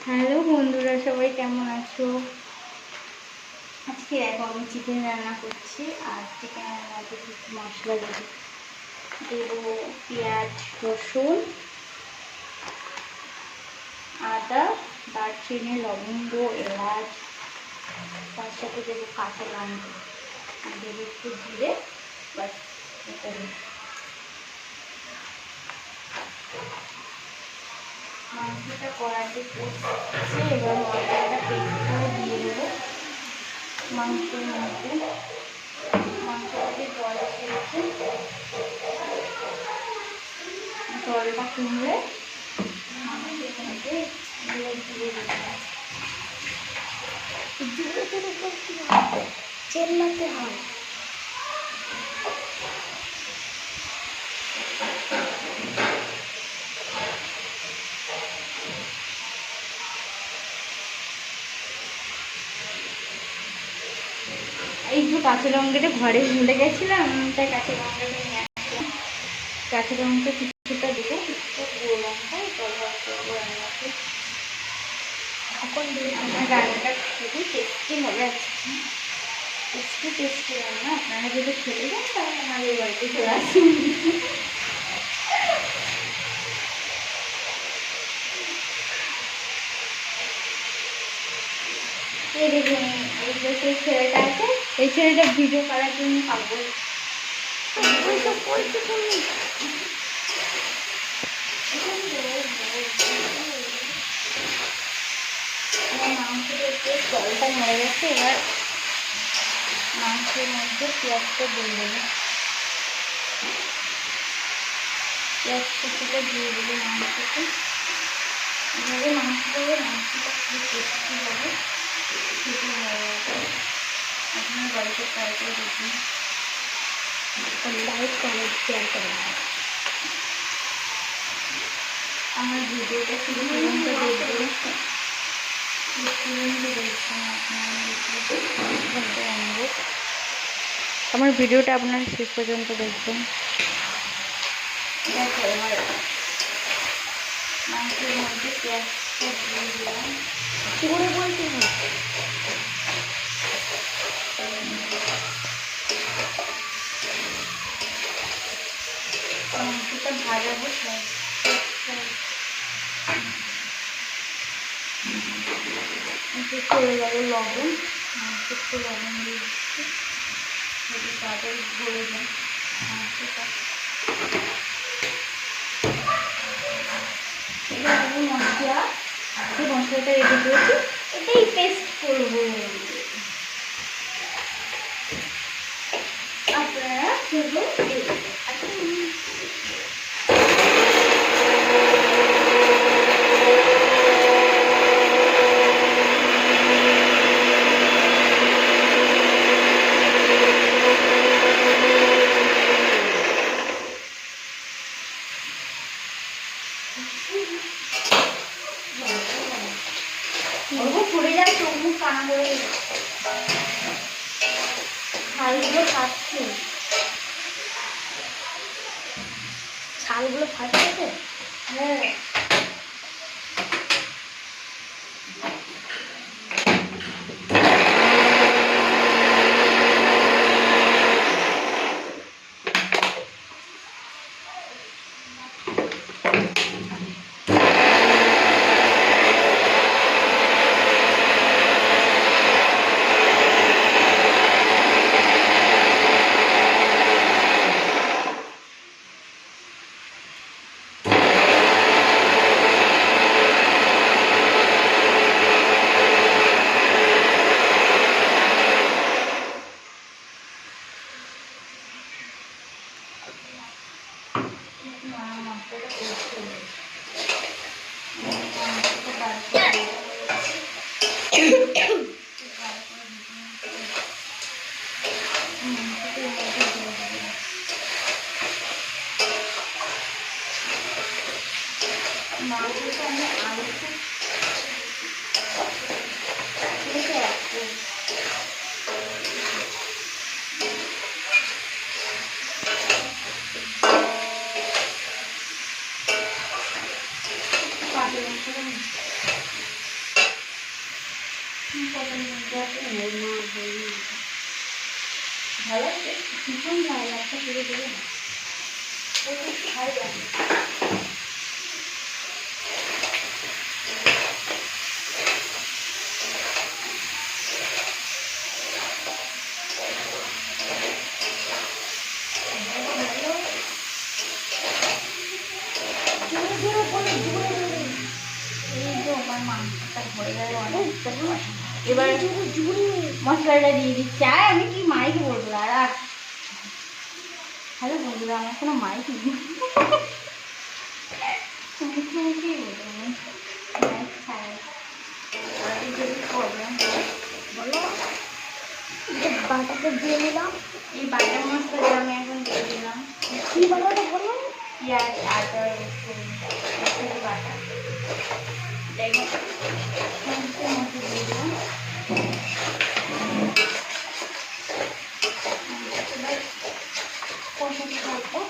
Hello বন্ধুরা, সবাই কেমন আছো? আজকে দেখো আমি চিকেন রান্না করছি। আর চিকেন রান্নাতে কিছু মশলা দেবো পেঁয়াজ, রসুন, আদা, দারচিনি, লবঙ্গ, এলাচ, তার সাথে দেবো কাঁচা লঙ্কা, আর দেবো একটু জিরে। বাস, মাংসটা কড়াইতে কষছে। এবার মশলাটা পেস্ট করে দিয়ে দেবো মাংসের মধ্যে। মাংসটাকে জল ছেড়েছে, জলটা কমলে মাংসের মধ্যে দিয়ে দেবো। জোরে করতে হবে, চেল্লাতে হয়। এই যে কাঁচা লঙ্কাটা ঘরে ভুলে গেছিলাম, তাই কাঁচা লঙ্কাটা নিয়ে আসলাম। কাঁচা লঙ্কা কিছুটা দেবো, গুঁড়ো লঙ্কা, রান্নাতে এখন আমার রান্নাটা খুবই টেস্টি হবে। আজকে টেস্টি রান্না। আপনারা যদি খেতে চান তাহলে আমাদের বাড়িতে চলে আসুন। এই দেখুন, এই যে সেই ছেলেটা আছে, এই ছেলেটা ভিডিও করার জন্য পাগল। মাংসটা একটু জলটা মরে গেছে। এবার মাংসের মধ্যে পেঁয়াজটা দিয়ে দেবো। পেঁয়াজ কুচিটা দিয়ে দেবো মাংসতে। এভাবে মাংসটা খুব টেস্টি হবে, খেতে ভালো লাগে। আপনার বাড়িতে ট্রাই করে দেখুন। লাইক, কমেন্ট, শেয়ার করুন। আমার ভিডিওটা শুরু পর্যন্ত দেখবেন। আমার ভিডিওটা আপনারা শেষ পর্যন্ত দেখবেন। দেখো এবার মাংসের মধ্যে পেঁয়াজটা দিয়ে দিলাম। কি করে বলতে হবে? মাংসটা ভাজা বসে চলে গেল লবণ। একটু লবণ দিয়ে দিচ্ছি, যদি তাড়াতাড়ি ভরে যায় মাংসটা। মশলা, যে মশলাটা রেডি করেছি এটাই পেস্ট করবো। আপনারা শুধু পড়ে যায়, চোখ মুখ কানা করে ছালগুলো ফাটছে। ছালগুলো ফাটছে। হ্যাঁ, মাংসটা আমি আলু ভালো আছে ভীষণ ভালো একটা পুরো দেবে না খাই যাবে এবার মশলাটা দিয়ে দিচ্ছি আর আমি কি মাইক বলবো আর হ্যালো বন্ধুরা আমার কোনো মাইক নেই বলো বাটাটা দিয়ে দিলাম এই বাটার মশলাটা আমি এখন দিয়ে দিলাম কি বাটাটা বলো পেঁয়াজ আদা রসুন বাটা দেখো মশলা দিয়ে দিলাম কষাতে থাকবো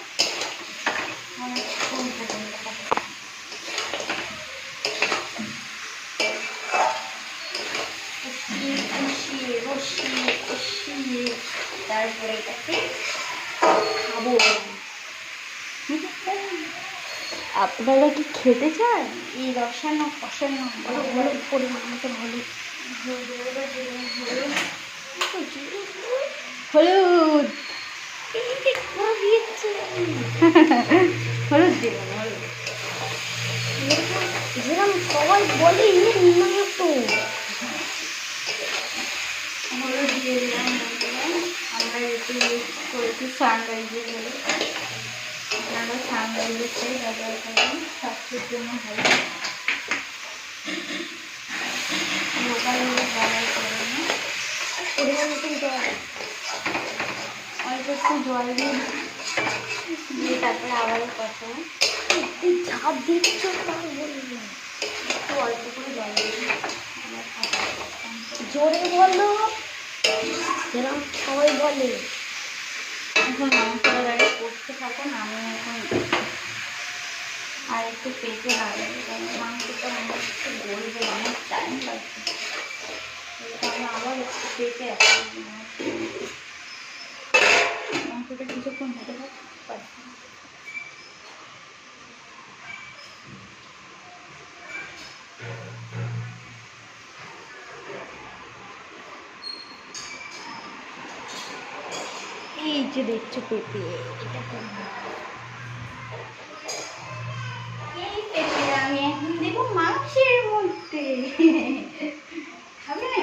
তারপরে এটাকে খাবো আপনারা কি খেতে চান এই রসানো কষানো হলুদ পরিমাণ মতো হলুদ হলুদ হলুদ দেবেন হলুদ যেরকম সবাই বলে তো হলুদ দিয়ে দিলাম আমরা একটু করেছি সানরাইজের হলুদ আপনারা সানরাইজের চাই ব্যবহার করবেন স্বাস্থ্যের জন্য ভালো লোকাল হলুদ ব্যবহার করবেন না পরিমাণ মতো জল অল্প একটু জল দিয়ে তারপরে আবারও কষাবো ঝাঁপ দিচ্ছ তার বলবো একটু অল্প করে জল দিয়ে জোরে বলো যেরকম সবাই বলে এখন মাংসটা দাঁড়িয়ে করতে থাকুন আমি এখন আর একটু পেটে লাগাবো কারণ মাংসটা আমার একটু গলবে অনেক টাইম লাগবে আমি আবার একটু পেটে মাংসটা কিছুক্ষণ হতে পারছি এই যে দেখছো পেঁপে এই পেঁপে আমি এখন দেবো মাংসের মধ্যে খাবে না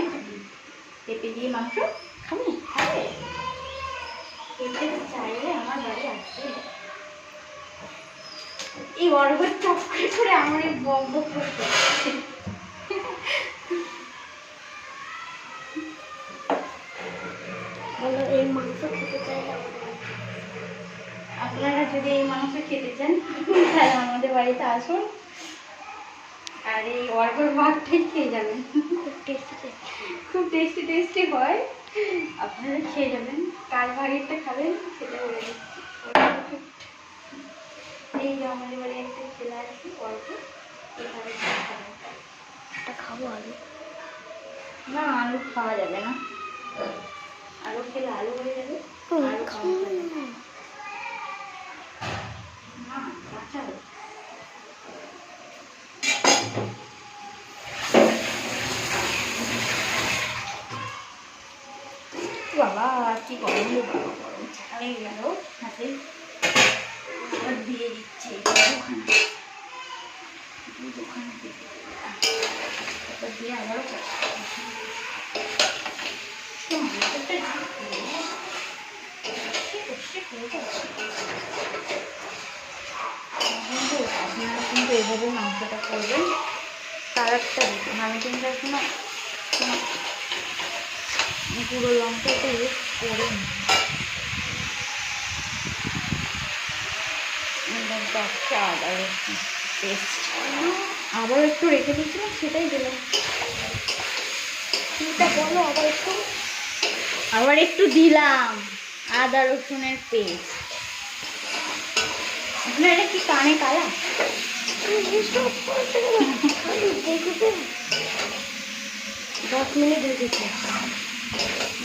পেঁপে দিয়ে মাংস খাবে খাবে পেঁপে চাইলে আমার বাড়ি আসবে এই অর্ঘর চক্কর করে আমার এই বন্ধ করতে এই মাংস খেতে চাইলে আপনারা যদি এই মাংস খেতে চান তাহলে আমাদের বাড়িতে আসুন আর এই অর্ঘর ভাতটাই খেয়ে যাবেন খুব টেস্টি হয় আপনারা খেয়ে যাবেন কার ভাগেরটা খাবেন সেটা বলে দিচ্ছি এই যে আমাদের বাড়ি একটা ছেলে আছে অল্প এখানে একটা খাবো আলু না আলু খাওয়া যাবে না আলু খেলে আলু হয়ে যাবে আলু খাওয়া যাবে না আচ্ছা বাবা কি গরম বাবা গরম ছাড়ে গেল হাতে আবার দিয়ে দিচ্ছে দুখানা দিয়ে আবারও আপনারা কিন্তু এইভাবে মাংসটা করবেন কালারটা দিবেন আমি কিন্তু এখনো পুরো লঙ্কাটা ইউজ করিনি আদা রসুন পেস্ট আবার একটু রেখে দিয়েছিলাম সেটাই দিলাম বলো আবার একটু দিলাম আদা রসুনের পেস্ট আপনার এটা কি কানে কালা 10 মিনিট হয়েছে,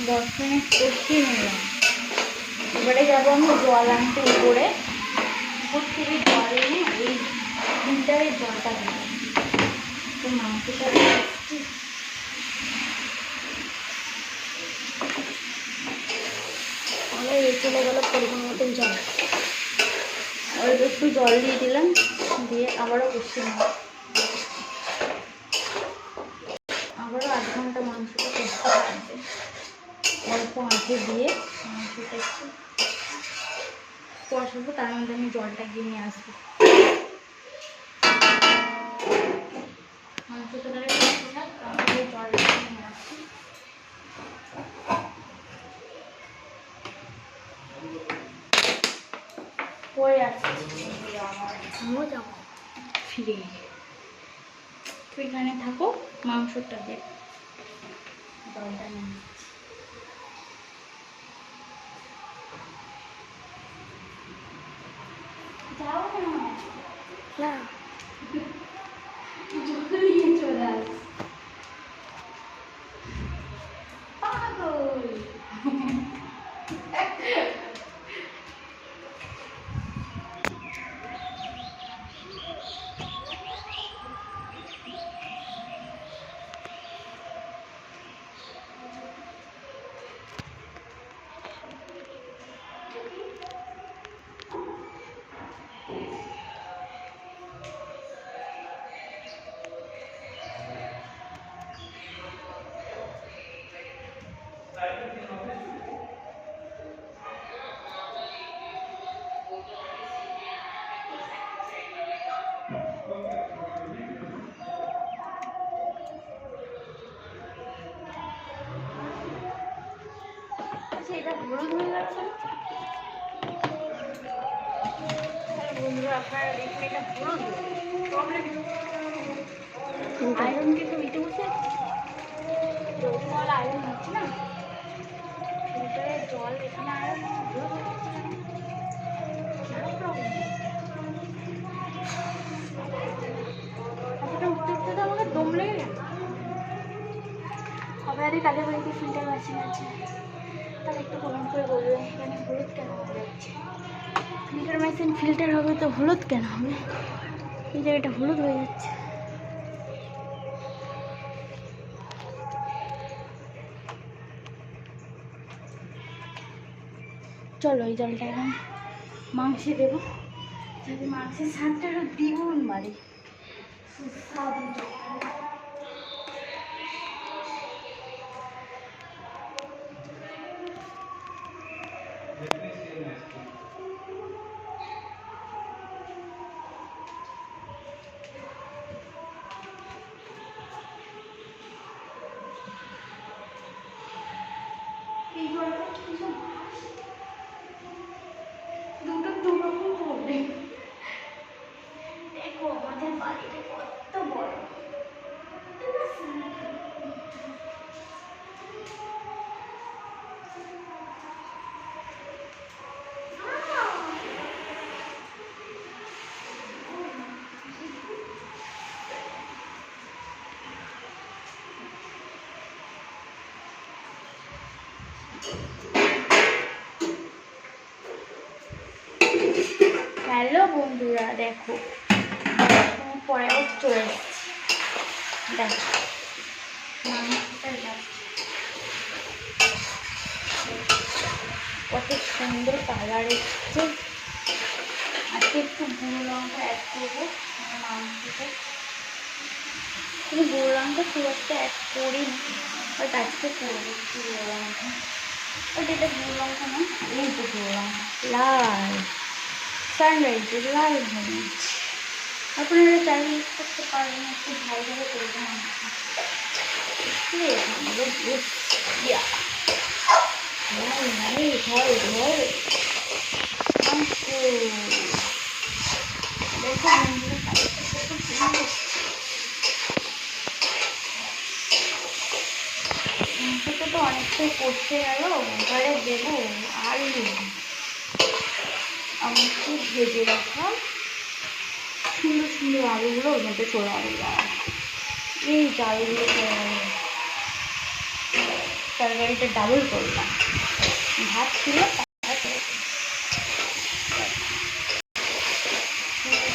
10 মিনিট কষিয়ে নিলাম। এবারে যাবো আমি জল আনতে উপরে, উপর থেকে জল এনে এই ফিল্টারের জলটা দেবো। তো মাংসটা চলে গেল পরিমাণ মতন জল, অল্প একটু জল দিয়ে দিলাম, দিয়ে আবারও কষিয়ে নিলাম। আবারও 8 ঘন্টা মাংসটা কষতে থাকবে, অল্প আঁচে দিয়ে মাংসটা একটু কষাবো। তার মধ্যে আমি জলটা গিয়ে নিয়ে আসবো। মাংসটা ধরে কষতে থাক, তারপরে জলটা নিয়ে আসছি। পরে আসছি, আমিও যাবো ফিরে। তুই এখানে থাকো, মাংসটা দেখ, জলটা নিয়ে যাও না, জল নিয়ে চলে আস পাগল। এটা হলুদ হয়ে গেছে। বন্ধুরা আপনারা দেখুন, এটা হলুদ আয়রন কিন্তু মিটে বসে জল আয়রন হচ্ছে না, ফিল্টারের জল এখানে আয়রন হলুদ হয়ে যাচ্ছে। এতটা উঠতে উঠতে তো আমাকে দম লেগে গেল। আপনাদের কাদের বাড়িতে ফিল্টার মেশিন আছে তাহলে একটু কমেন্ট করে বলবেন, এখানে হলুদ কেন হয়ে যাচ্ছে। ফিল্টার মেশিন ফিল্টার হবে তো হলুদ কেন হবে, এই জায়গাটা হলুদ হয়ে যাচ্ছে। চলো এই জলটা এখন মাংসে দেবো, যাতে মাংসের স্বাদটা আরো দ্বিগুণ বাড়ে। সুস্বাদু জল। এই জলটা কি দুটো দুরকম করবে। দেখো আমাদের বাড়িটা কত বড়, হ্যালো বন্ধুরা, দেখো পরেও চলে এসেছি। দেখো মাংসটা কত সুন্দর কালার এসছে। আজকে একটু গুঁড়ো লঙ্কা অ্যাড করবো মাংসতে। কিন্তু গুঁড়ো লঙ্কা খুব একটা অ্যাড করিনি, বাট আজকে করবো একটু গুঁড়ো লঙ্কা। বাট এটা গুঁড়ো লঙ্কা না, এই তো গুঁড়ো লঙ্কা লাল সানরাইজের লাল মরিচ। আপনারা চাইলে ইউজ করতে পারবেন, একটু ঝাল ঝালে করবেন। মাংসটা তো অনেকটাই কষতে গেল, এবারে দেবো আলু। আমি একটু ভেজে রাখলাম সুন্দর সুন্দর আলুগুলো ওর মধ্যে চলে আসবে। এই যে আলুগুলো চলে গেল, তরকারিটা ডাবল করলাম, ভাত ছিল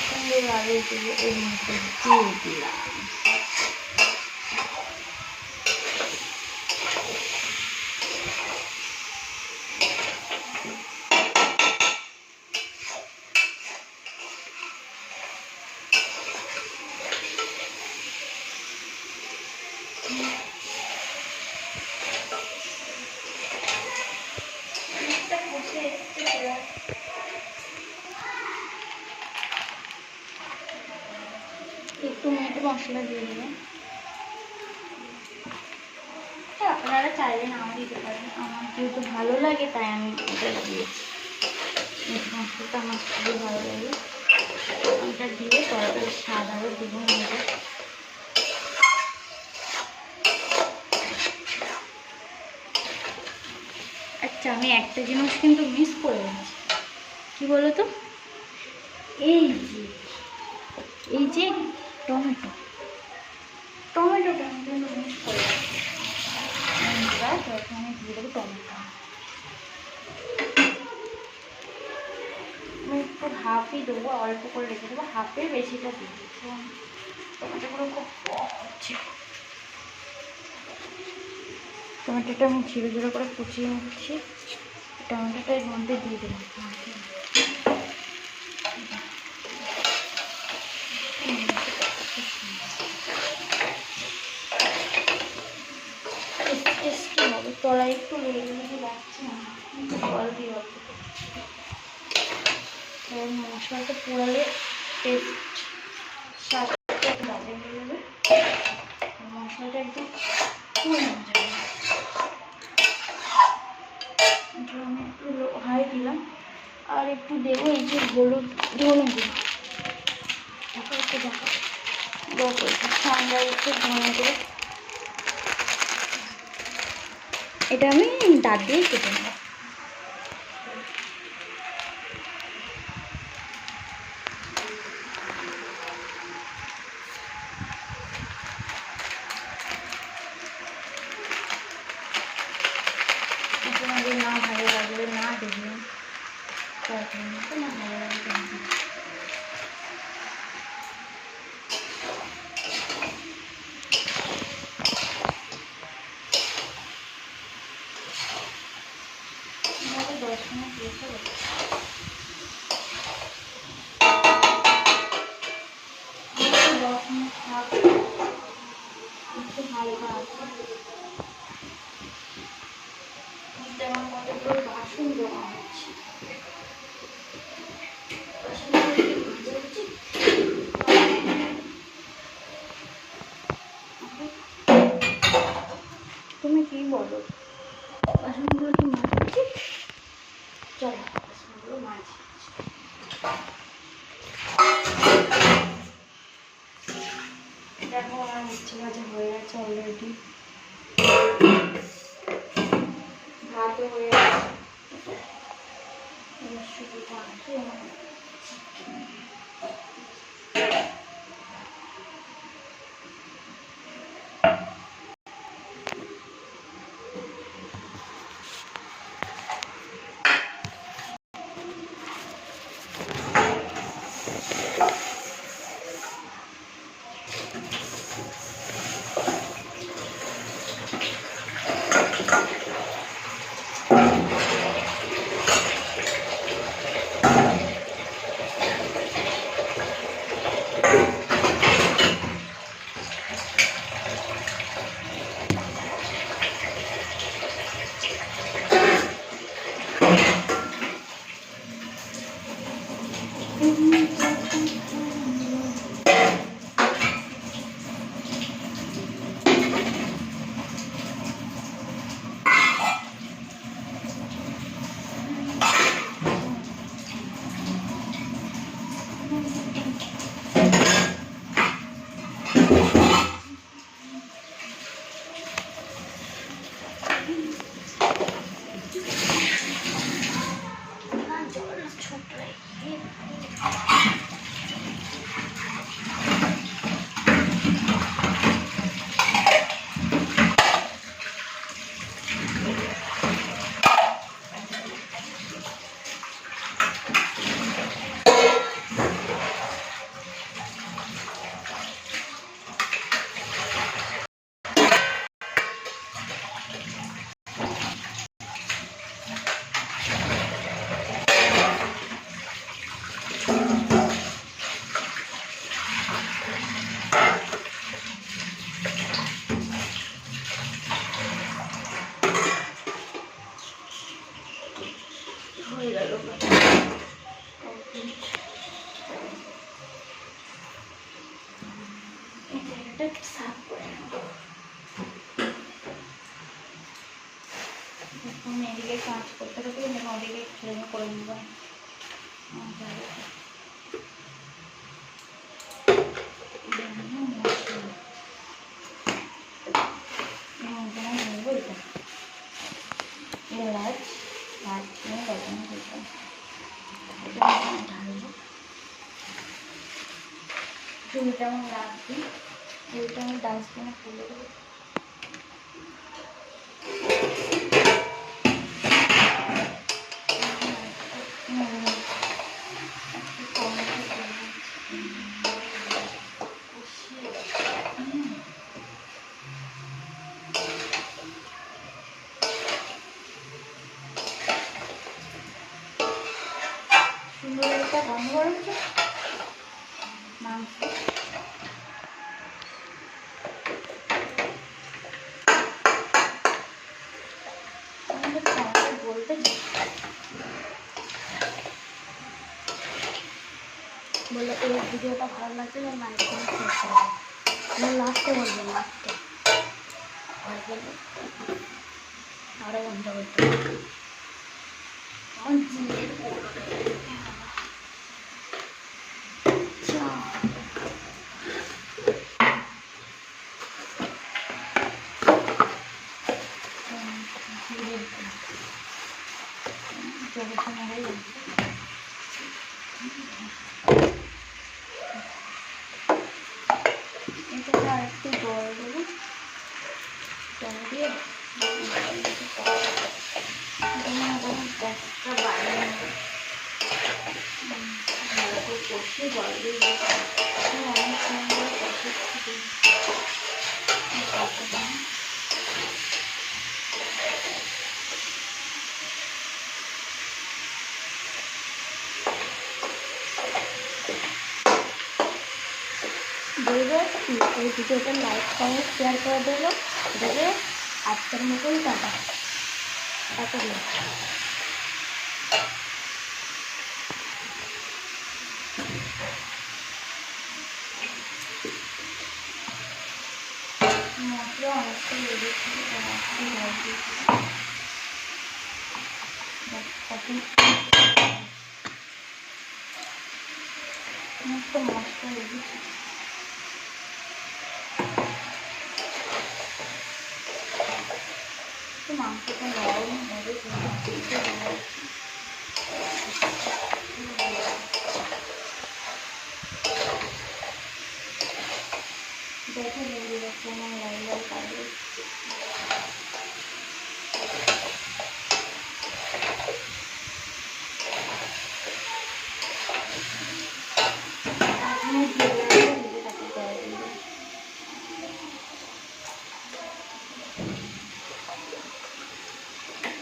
সুন্দর আলুগুলো এর মধ্যে দিয়ে দিলাম। একটু মিট মশলা দিয়ে দিলাম, আপনারা চাইলে নাও দিতে পারেন, আমার যেহেতু ভালো লাগে তাই আমি এটা দিয়েছি। মিট মশলাটা আমার খুবই ভালো লাগে, এটা দিয়ে তরকারির স্বাদ আরও দ্বিগুণ হয়ে যায়। আচ্ছা, আমি একটা জিনিস কিন্তু মিস করে গেছি, কী বলো তো, এই যে টমেটোটা আমি কিন্তু মিস করে গেছি। আমি দিয়ে দেবো টমেটো, আমি একটু হাফই দেবো, অল্প করে রেখে দেবো, হাফের বেশিটা দিয়ে দিচ্ছি। টমেটোগুলো খুব কম হচ্ছে। টমেটোটা আমি ঝিরে ঝিরে করে কুচিয়ে নিচ্ছি, টমেটোটা এর মধ্যে দিয়ে দিলাম। টেস্টি হবে, তলায় একটু লেগে লাগছে না, জল দিয়ে অল্প মশলাটা পোড়ালে টেস্ট স্বাদটা বাজে হয়ে যাবে, মশলাটা একটু পুড়ে যাবে। আমি একটু হাই দিলাম, আর একটু দেবো এই যে হলুদ ধনে গুঁড়ো, একটু দেখো ঠান্ডা একটু ধনে গুঁড়ো, এটা আমি দাঁত দিয়ে কেটে নেব। আপনাদের না ভালো লাগলে না দেখবেন, না ভালো লাগবে আমাদের 10 মিনিট রেখে দেবো। 10 মিনিট থাকবে, একটু হালকা আছে। যেমন কতগুলো বাসন জমা হচ্ছে, তুমি কি বলো, বাসনগুলো কি মাঝছি? চলো বাসনগুলো মাঝি। দেখো আমার মিষ্টি ভাজা হয়ে গেছে অলরেডি, ভাতও হয়ে গেছে, শুধু ভাতই আমার। এটা সাফ করে নেব। আমি এদিকে কাজ করতে থাকি, ওদিকে ছেলে করে নেব। এলাচ দারচিনি লবঙ্গ দিতাম, এটা ঢালবো। চুলটা আমি রাখবি, চুলটা আমি ডাস্টবিনে ফেলে দেবো। সুন্দর একটা গন্ধ বেরোচ্ছে মাংস। বলতে বললো এই ভিডিওটা ভালো লাগছে, লাস্টে বলবেন, লাস্টে আরো বন্ধ করতে এটা একটু জল দেবো, জল দিয়ে গ্যাসটা বাইরে ভালো করে কষিয়ে জল দিয়ে অনেক সুন্দর কষে বলবে এই ভিডিওটা লাইক কমেন্ট শেয়ার করে দেবো। দেবে আজকের মতন টাটা টাটা দিন। মশলা অনেকটা লেগেছিল, অনেকটা মশলা লেগেছে। মাংসটা নরম হবে, দেখে বন্ধুরা কেমন লাল লাল কাটবে।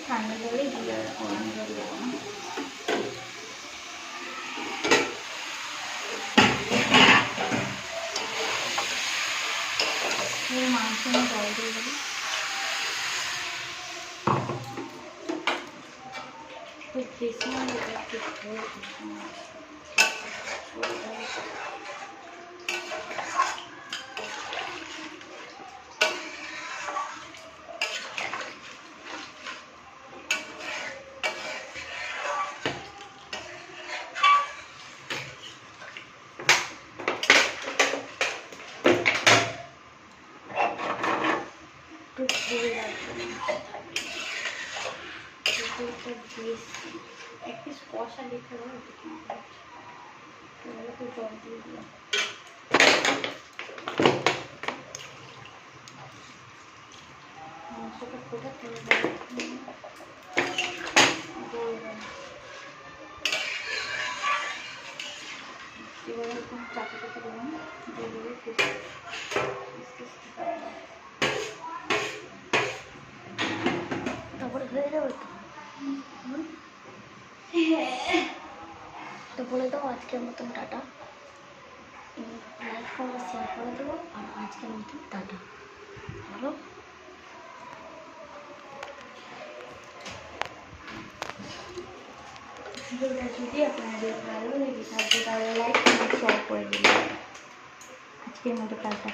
ঠান্ডা জলে দিয়ে গরম জল দেবো না। মাংস নিয়ে জল দিয়ে দেবো, খুব বেশি না একটু এক পিস কষা দিতে হবে, জল দিয়ে দিলাম। মাংসটা ফোটা তুলে দেবো, এবার এরকম চাপা চাপা দেবো না, দিয়ে দেবো তারপরে হয়ে যাবে। তো বলে দেবো আজকের মতন টাটা, লাইক করে শেয়ার করে দেবো, আর আজকের মতন টাটা। বলো যদি আপনাদের ভালো লেগে থাকে তাহলে লাইক শেয়ার করে দেবেন। আজকের মতো টাটা।